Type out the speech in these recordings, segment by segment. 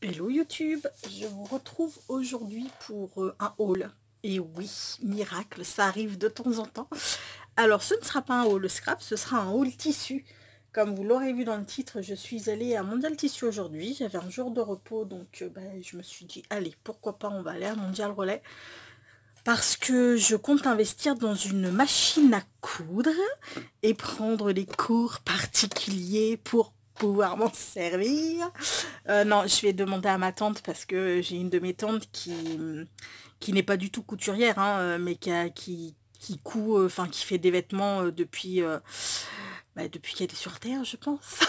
Hello YouTube, je vous retrouve aujourd'hui pour un haul. Et oui, miracle, ça arrive de temps en temps. Alors ce ne sera pas un haul scrap, ce sera un haul tissu. Comme vous l'aurez vu dans le titre, je suis allée à Mondial Tissu aujourd'hui. J'avais un jour de repos, donc je me suis dit, allez, pourquoi pas, on va aller à Mondial Relais. Parce que je compte investir dans une machine à coudre et prendre les cours particuliers pour pouvoir m'en servir. Non, je vais demander à ma tante parce que j'ai une de mes tantes qui n'est pas du tout couturière, hein, mais qui coud, enfin qui fait des vêtements depuis qu'elle est sur Terre, je pense.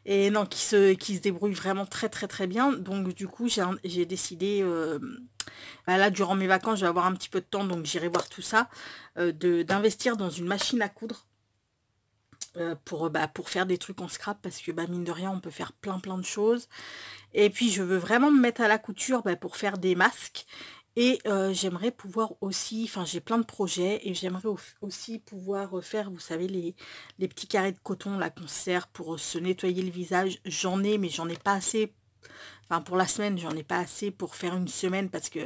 Et non, qui se débrouille vraiment très très très bien. Donc du coup, j'ai décidé, là durant mes vacances, je vais avoir un petit peu de temps, donc j'irai voir tout ça, d'investir dans une machine à coudre. Pour faire des trucs en scrap parce que mine de rien on peut faire plein de choses, et puis je veux vraiment me mettre à la couture pour faire des masques, et j'aimerais pouvoir aussi, enfin j'ai plein de projets et j'aimerais aussi pouvoir faire, vous savez, les petits carrés de coton là qu'on sert pour se nettoyer le visage. J'en ai, mais j'en ai pas assez. Enfin, pour la semaine, j'en ai pas assez pour faire une semaine parce que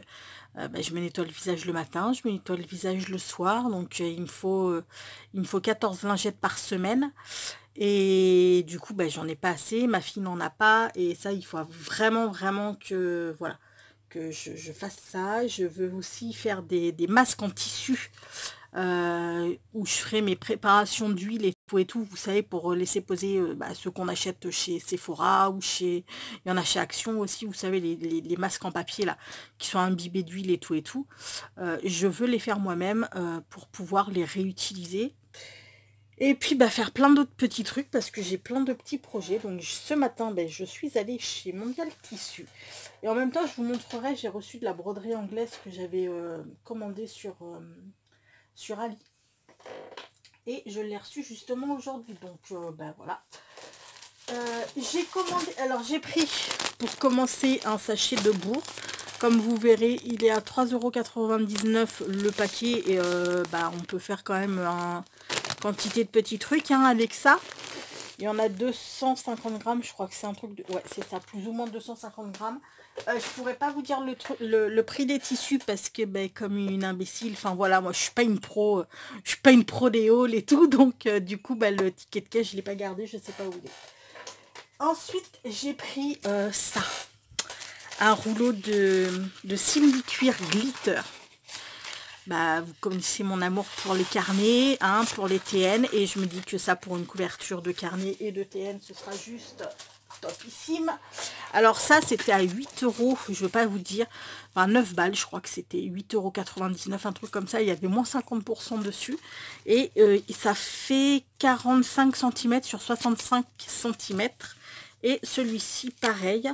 je me nettoie le visage le matin, je me nettoie le visage le soir. Donc, il me faut 14 lingettes par semaine. Et du coup, j'en ai pas assez. Ma fille n'en a pas. Et ça, il faut vraiment que, voilà, que je fasse ça. Je veux aussi faire des masques en tissu. Où je ferai mes préparations d'huile et tout, vous savez, pour laisser poser ceux qu'on achète chez Sephora ou chez... Il y en a chez Action aussi, vous savez, les masques en papier, là, qui sont imbibés d'huile et tout. Je veux les faire moi-même pour pouvoir les réutiliser. Et puis, faire plein d'autres petits trucs, parce que j'ai plein de petits projets. Donc, ce matin, je suis allée chez Mondial Tissu. Et en même temps, je vous montrerai, j'ai reçu de la broderie anglaise que j'avais commandée sur Ali, et je l'ai reçu justement aujourd'hui, donc voilà. J'ai commandé, alors j'ai pris pour commencer un sachet de bourre. Comme vous verrez, il est à 3,99 € le paquet, et on peut faire quand même une quantité de petits trucs avec ça. Il y en a 250 grammes, je crois que c'est un truc de... Ouais, c'est ça, plus ou moins 250 grammes. Je pourrais pas vous dire le prix des tissus parce que, comme une imbécile, enfin voilà, moi je suis pas une pro, je suis pas une pro des hauls et tout, donc du coup, le ticket de caisse, je l'ai pas gardé, je sais pas où il est. Ensuite, j'ai pris ça, un rouleau de simili-cuir glitter. Vous connaissez mon amour pour les carnets, pour les TN, et je me dis que ça, pour une couverture de carnet et de TN, ce sera juste topissime. Alors ça, c'était à 8 €, je veux pas vous dire, enfin 9 balles, je crois que c'était 8,99 €, un truc comme ça. Il y avait moins 50% dessus, et ça fait 45 cm sur 65 cm, et celui-ci pareil,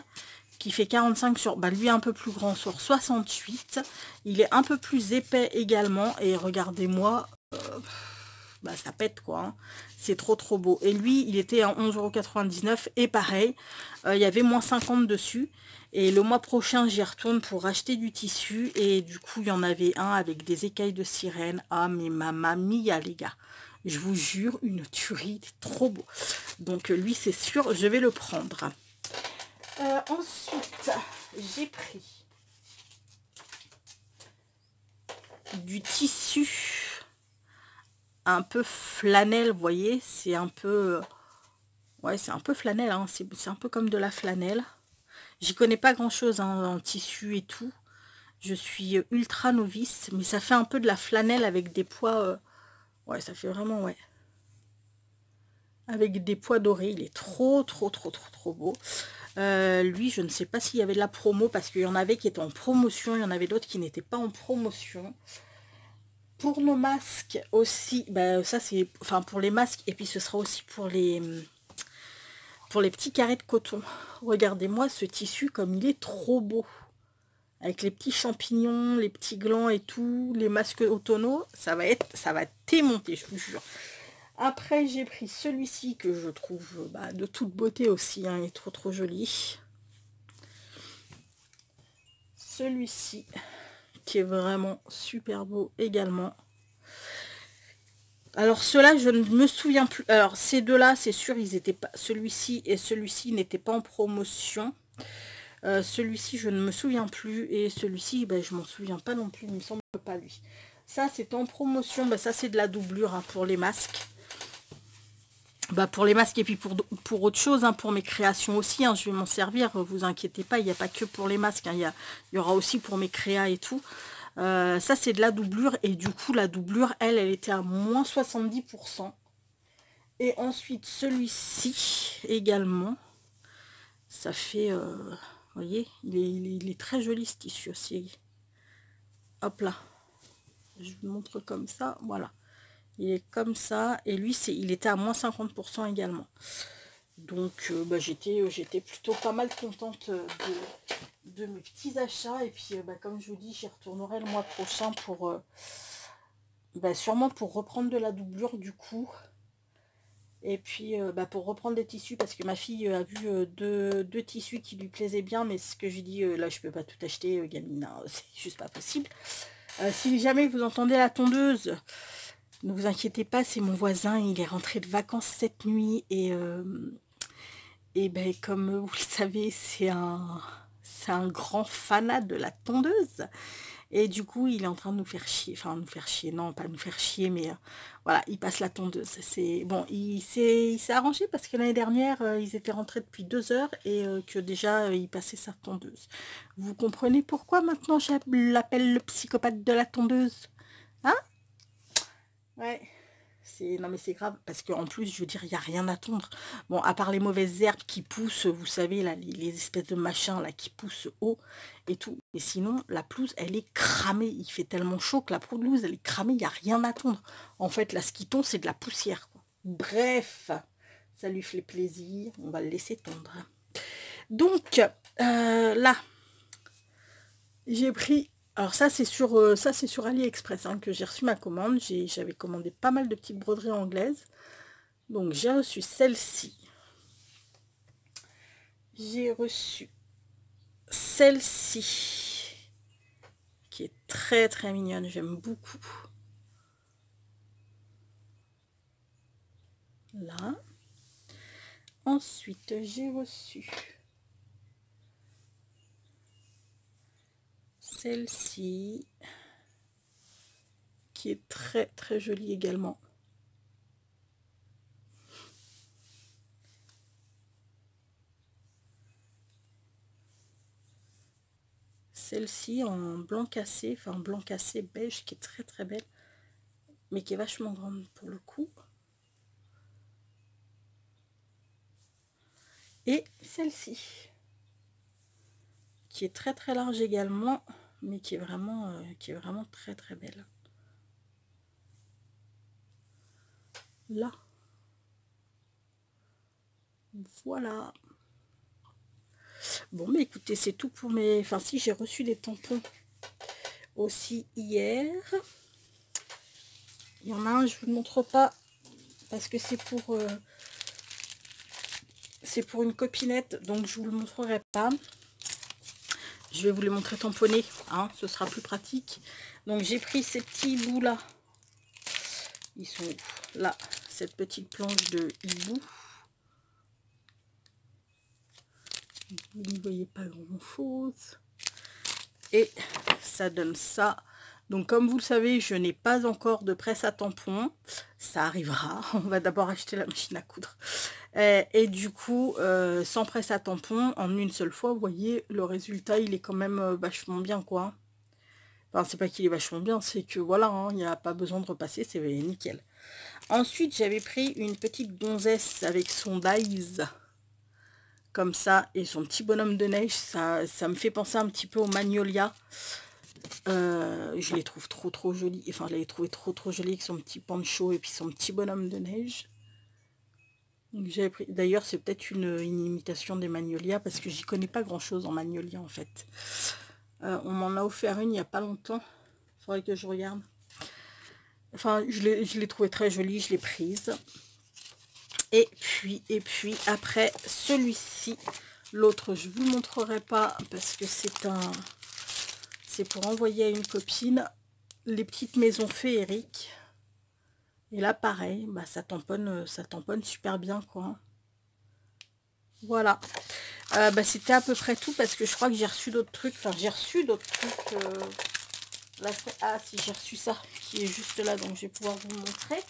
qui fait 45 sur, lui un peu plus grand, sur 68. Il est un peu plus épais également, et regardez-moi, ça pète quoi, hein. C'est trop beau. Et lui, il était à 11,99 €, et pareil, il y avait moins 50 dessus. Et le mois prochain, j'y retourne pour acheter du tissu, et du coup, il y en avait un avec des écailles de sirène. Ah, mais mamma mia, les gars, je vous jure, une tuerie, trop beau. Donc lui, c'est sûr, je vais le prendre. Ensuite, j'ai pris du tissu un peu flanelle, vous voyez, c'est un peu... Ouais, c'est un peu flanelle, hein. C'est un peu comme de la flanelle. J'y connais pas grand-chose en tissu et tout. Je suis ultra novice, mais ça fait un peu de la flanelle avec des pois... Ouais, ça fait vraiment, ouais. Avec des pois dorés, il est trop beau. Lui, je ne sais pas s'il y avait de la promo, parce qu'il y en avait qui étaient en promotion, il y en avait d'autres qui n'étaient pas en promotion. Pour nos masques aussi, ça c'est, enfin pour les masques, et puis ce sera aussi pour les petits carrés de coton. Regardez-moi ce tissu comme il est trop beau. Avec les petits champignons, les petits glands et tout, les masques automnaux, ça va démonter, je vous jure. Après, j'ai pris celui-ci que je trouve de toute beauté aussi, hein, il est trop joli. Celui-ci, qui est vraiment super beau également. Alors ceux-là, je ne me souviens plus. Alors ces deux-là, c'est sûr, ils étaient pas... Celui-ci et celui-ci n'étaient pas en promotion. Celui-ci, je ne me souviens plus. Et celui-ci, ben, je m'en souviens pas non plus. Il me semble pas, lui. Ça, c'est en promotion. Ben, ça, c'est de la doublure hein, pour les masques. Bah pour les masques et puis pour autre chose, hein, pour mes créations aussi, hein, je vais m'en servir, vous inquiétez pas, il n'y a pas que pour les masques, hein, il y aura aussi pour mes créas et tout. Ça c'est de la doublure et du coup la doublure, elle était à moins 70%. Et ensuite celui-ci également, ça fait, vous voyez, il est très joli ce tissu aussi. Hop là, je vous montre comme ça, voilà. Il est comme ça. Et lui, il était à moins 50% également. Donc, bah, j'étais plutôt pas mal contente de mes petits achats. Et puis, bah, comme je vous dis, j'y retournerai le mois prochain pour... bah, sûrement pour reprendre de la doublure du coup. Et puis, bah, pour reprendre des tissus. Parce que ma fille a vu deux tissus qui lui plaisaient bien. Mais ce que je lui dis, là, je peux pas tout acheter, gamine. C'est juste pas possible. Si jamais vous entendez la tondeuse... Ne vous inquiétez pas, c'est mon voisin, il est rentré de vacances cette nuit et ben, comme vous le savez, c'est un grand fanat de la tondeuse. Et du coup, il est en train de nous faire chier, enfin nous faire chier, non pas nous faire chier, mais voilà, il passe la tondeuse. C'est bon, il s'est arrangé parce que l'année dernière, ils étaient rentrés depuis 2 heures et que déjà, il passait sa tondeuse. Vous comprenez pourquoi maintenant je l'appelle le psychopathe de la tondeuse? Hein? Ouais, non mais c'est grave, parce qu'en plus, je veux dire, il n'y a rien à tondre. Bon, à part les mauvaises herbes qui poussent, vous savez, là, les espèces de machins, là, qui poussent haut et tout. Et sinon, la pelouse, elle est cramée. Il fait tellement chaud que la pelouse, elle est cramée, il n'y a rien à tondre. En fait, là, ce qui tombe, c'est de la poussière, quoi. Bref, ça lui fait plaisir, on va le laisser tondre. Donc, là, j'ai pris... Alors ça c'est sur AliExpress hein, que j'ai reçu ma commande. J'avais commandé pas mal de petites broderies anglaises. Donc j'ai reçu celle-ci. J'ai reçu celle-ci. Qui est très très mignonne. J'aime beaucoup. Là. Ensuite j'ai reçu celle-ci. Qui est très très jolie également. Celle-ci en blanc cassé, enfin blanc cassé beige, qui est très très belle, mais qui est vachement grande pour le coup. Et celle-ci, qui est très très large également, mais qui est vraiment très très belle. Là. Voilà. Bon, mais écoutez, c'est tout pour mes... Enfin, si, j'ai reçu des tampons aussi hier. Il y en a un, je vous le montre pas, parce que c'est pour une copinette, donc je vous le montrerai pas. Je vais vous les montrer tamponnés, hein, ce sera plus pratique. Donc j'ai pris ces petits bouts là. Ils sont là, cette petite planche de hibou. Vous ne voyez pas grand chose. Et ça donne ça. Donc comme vous le savez, je n'ai pas encore de presse à tampons. Ça arrivera. On va d'abord acheter la machine à coudre. Et du coup, sans presse à tampons, en une seule fois, vous voyez, le résultat, il est quand même vachement bien, quoi. Enfin, c'est pas qu'il est vachement bien, c'est que voilà, hein, il n'y a pas besoin de repasser, c'est nickel. Ensuite, j'avais pris une petite gonzesse avec son dies, comme ça, et son petit bonhomme de neige. Ça me fait penser un petit peu au Magnolia. Je les trouve trop jolis. Enfin, je l'ai trouvé trop jolie avec son petit poncho et puis son petit bonhomme de neige. J'avais pris. D'ailleurs, c'est peut-être une imitation des Magnolia parce que j'y connais pas grand chose en Magnolia en fait. On m'en a offert une il n'y a pas longtemps. Il faudrait que je regarde. Enfin, je l'ai trouvée très jolie, je l'ai prise. Et puis après celui-ci, l'autre je vous montrerai pas parce que c'est pour envoyer à une copine les petites maisons féeriques. Et là pareil, bah ça tamponne super bien quoi. Voilà. Bah, c'était à peu près tout parce que je crois que j'ai reçu d'autres trucs. Enfin, j'ai reçu d'autres trucs. Là, ah, si, j'ai reçu ça qui est juste là, donc je vais pouvoir vous montrer.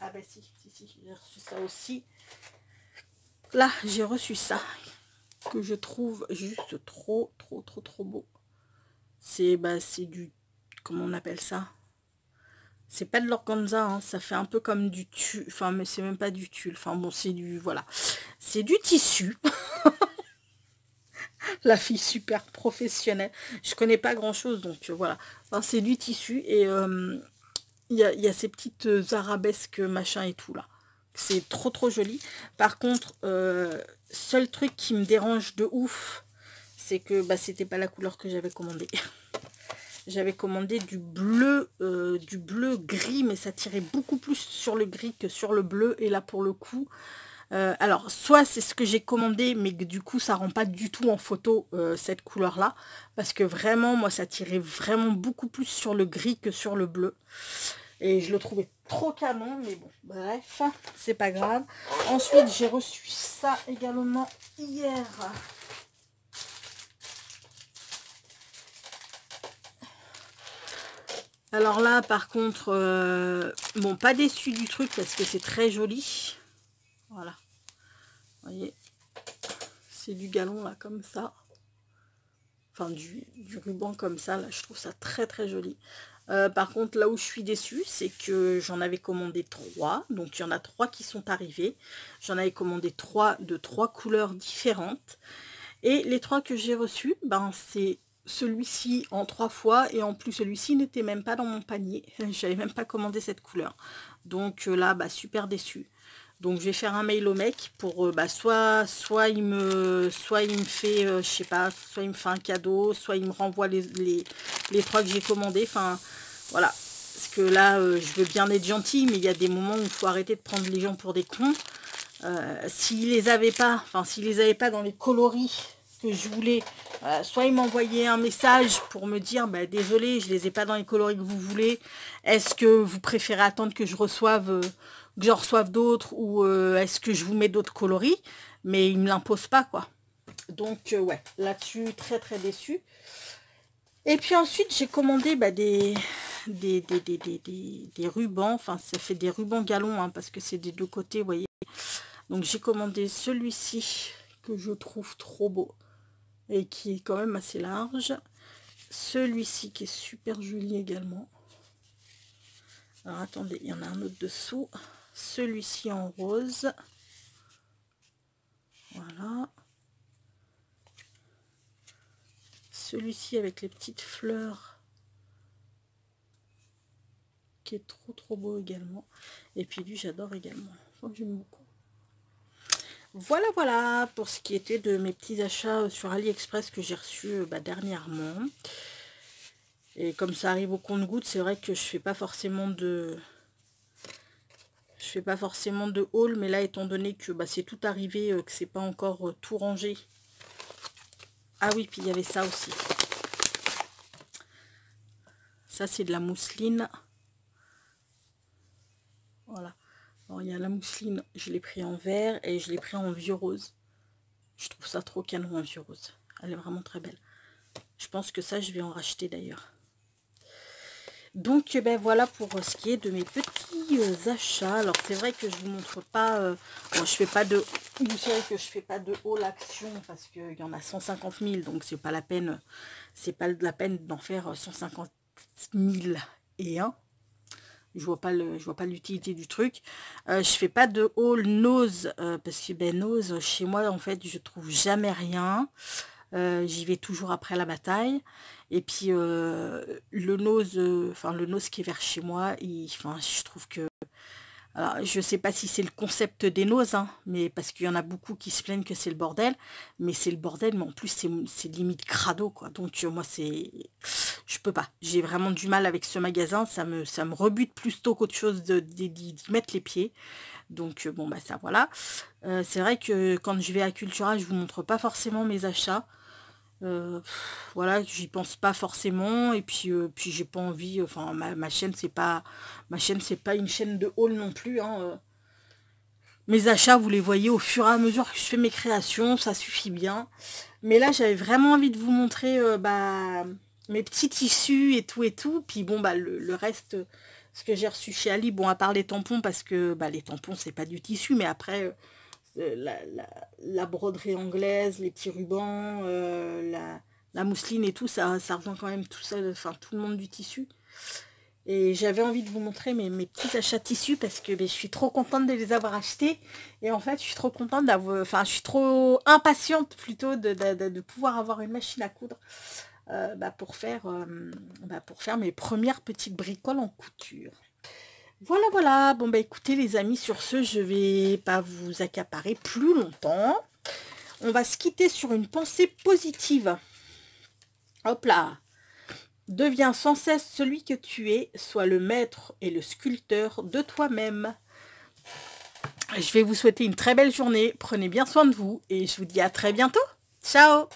Ah bah si, j'ai reçu ça aussi. Là, j'ai reçu ça que je trouve juste trop beau. C'est du... Comment on appelle ça? C'est pas de l'organza, hein, ça fait un peu comme du tulle. Enfin, mais c'est même pas du tulle. Enfin bon, c'est du... Voilà. C'est du tissu. La fille super professionnelle. Je connais pas grand-chose, donc voilà. Enfin, c'est du tissu et il y a ces petites arabesques machin et tout là. C'est trop joli. Par contre, seul truc qui me dérange de ouf, c'est que bah, c'était pas la couleur que j'avais commandé. J'avais commandé du bleu gris, mais ça tirait beaucoup plus sur le gris que sur le bleu. Et là, pour le coup, alors, soit c'est ce que j'ai commandé, mais que du coup, ça rend pas du tout en photo cette couleur-là. Parce que vraiment, moi, ça tirait vraiment beaucoup plus sur le gris que sur le bleu. Et je le trouvais trop canon, mais bon, bref, c'est pas grave. Ensuite, j'ai reçu ça également hier. Alors là, par contre, bon, pas déçu du truc parce que c'est très joli. Voilà. Vous voyez, c'est du galon là, comme ça. Enfin, du ruban comme ça, là, je trouve ça très joli. Par contre, là où je suis déçue, c'est que j'en avais commandé 3. Donc, il y en a 3 qui sont arrivés. J'en avais commandé 3 de 3 couleurs différentes. Et les 3 que j'ai reçus, ben, c'est celui-ci en 3 fois. Et en plus, celui-ci n'était même pas dans mon panier. Je n'avais même pas commandé cette couleur. Donc là, bah, super déçue. Donc je vais faire un mail au mec pour bah, soit il me fait je sais pas, soit il me fait un cadeau, soit il me renvoie les 3 que j'ai commandés. Enfin voilà, parce que là je veux bien être gentil, mais il y a des moments où il faut arrêter de prendre les gens pour des cons. S'ils les avaient pas, dans les coloris que je voulais, soit ils m'envoyaient un message pour me dire bah, désolé, je les ai pas dans les coloris que vous voulez, est-ce que vous préférez attendre que je reçoive que j'en reçoive d'autres, ou est-ce que je vous mets d'autres coloris, mais ils me l'imposent pas quoi. Donc ouais, là-dessus très déçu. Et puis ensuite j'ai commandé bah, des rubans, enfin ça fait des rubans galons hein, parce que c'est des deux côtés, vous voyez. Donc j'ai commandé celui-ci que je trouve trop beau et qui est quand même assez large. Celui-ci qui est super joli également. Alors attendez, il y en a un autre dessous. Celui-ci en rose. Voilà. Celui-ci avec les petites fleurs qui est trop beau également. Et puis lui j'adore également. J'aime beaucoup. Voilà pour ce qui était de mes petits achats sur AliExpress que j'ai reçus dernièrement. Et comme ça arrive au compte-gouttes, c'est vrai que je fais pas forcément de haul, mais là étant donné que c'est tout arrivé, que c'est pas encore tout rangé. Ah oui, puis il y avait ça aussi. Ça c'est de la mousseline. Voilà. Alors il y a la mousseline, je l'ai pris en vert et je l'ai pris en vieux rose. Je trouve ça trop canon en vieux rose. Elle est vraiment très belle. Je pense que ça je vais en racheter d'ailleurs. Donc ben voilà pour ce qui est de mes petits achats. Alors c'est vrai que je vous montre pas, bon, je fais pas de, vous savez que je fais pas de haul action parce qu'il y en a 150 000, donc c'est pas la peine, d'en faire 150 000 et un. Je vois pas l'utilité du truc. Je fais pas de haul Nose parce que ben Nose chez moi en fait je trouve jamais rien. J'y vais toujours après la bataille. Et puis le Nose qui est vers chez moi, je trouve que, alors je sais pas si c'est le concept des Noses hein, mais parce qu'il y en a beaucoup qui se plaignent que c'est le bordel, mais c'est le bordel, mais en plus c'est limite crado quoi. Donc moi je peux pas, j'ai vraiment du mal avec ce magasin, ça me rebute plus tôt qu'autre chose d'y mettre les pieds. Donc bon bah ça voilà. C'est vrai que quand je vais à Cultura, je vous montre pas forcément mes achats. Voilà, j'y pense pas forcément. Et puis j'ai pas envie, enfin ma chaîne c'est pas une chaîne de haul non plus, hein. Mes achats, vous les voyez au fur et à mesure que je fais mes créations, ça suffit bien. Mais là, j'avais vraiment envie de vous montrer mes petits tissus et tout. Puis bon, le reste, ce que j'ai reçu chez Ali, bon, à part les tampons, parce que les tampons, c'est pas du tissu, mais après, la broderie anglaise, les petits rubans, la mousseline et tout, ça revient quand même tout ça, enfin tout le monde du tissu. Et j'avais envie de vous montrer mes petits achats de tissus parce que je suis trop contente de les avoir achetés. Et en fait, je suis trop contente d'avoir... Enfin, je suis trop impatiente plutôt de pouvoir avoir une machine à coudre pour faire mes premières petites bricoles en couture. Voilà, voilà. Bon, écoutez les amis, sur ce, je vais pas vous accaparer plus longtemps. On va se quitter sur une pensée positive. Hop là. Deviens sans cesse celui que tu es, sois le maître et le sculpteur de toi-même. Je vais vous souhaiter une très belle journée, prenez bien soin de vous et je vous dis à très bientôt. Ciao!